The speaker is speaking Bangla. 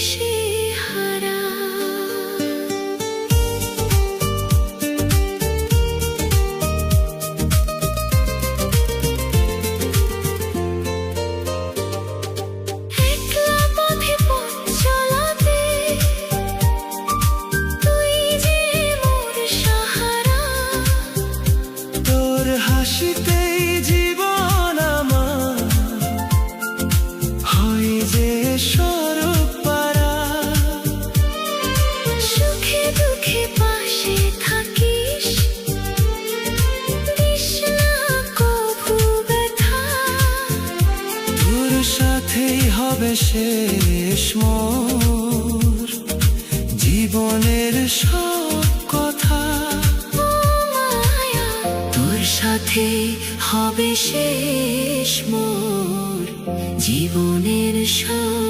দিশে হারা। একলা পথে পথ চলাতে তুই যে মোর সাহারা। তোর হাসিতেই জীবন আমার হয় যে স্বরূপ পারা। সুখে দুঃখে পাশে থাকিস, দিস না কভু ব্যথা। তোর সাথেই হবে শেষ মোর জীবনের সব কথা। ও মায়া, তোর সাথে হবে শেষ মোর জীবনের সব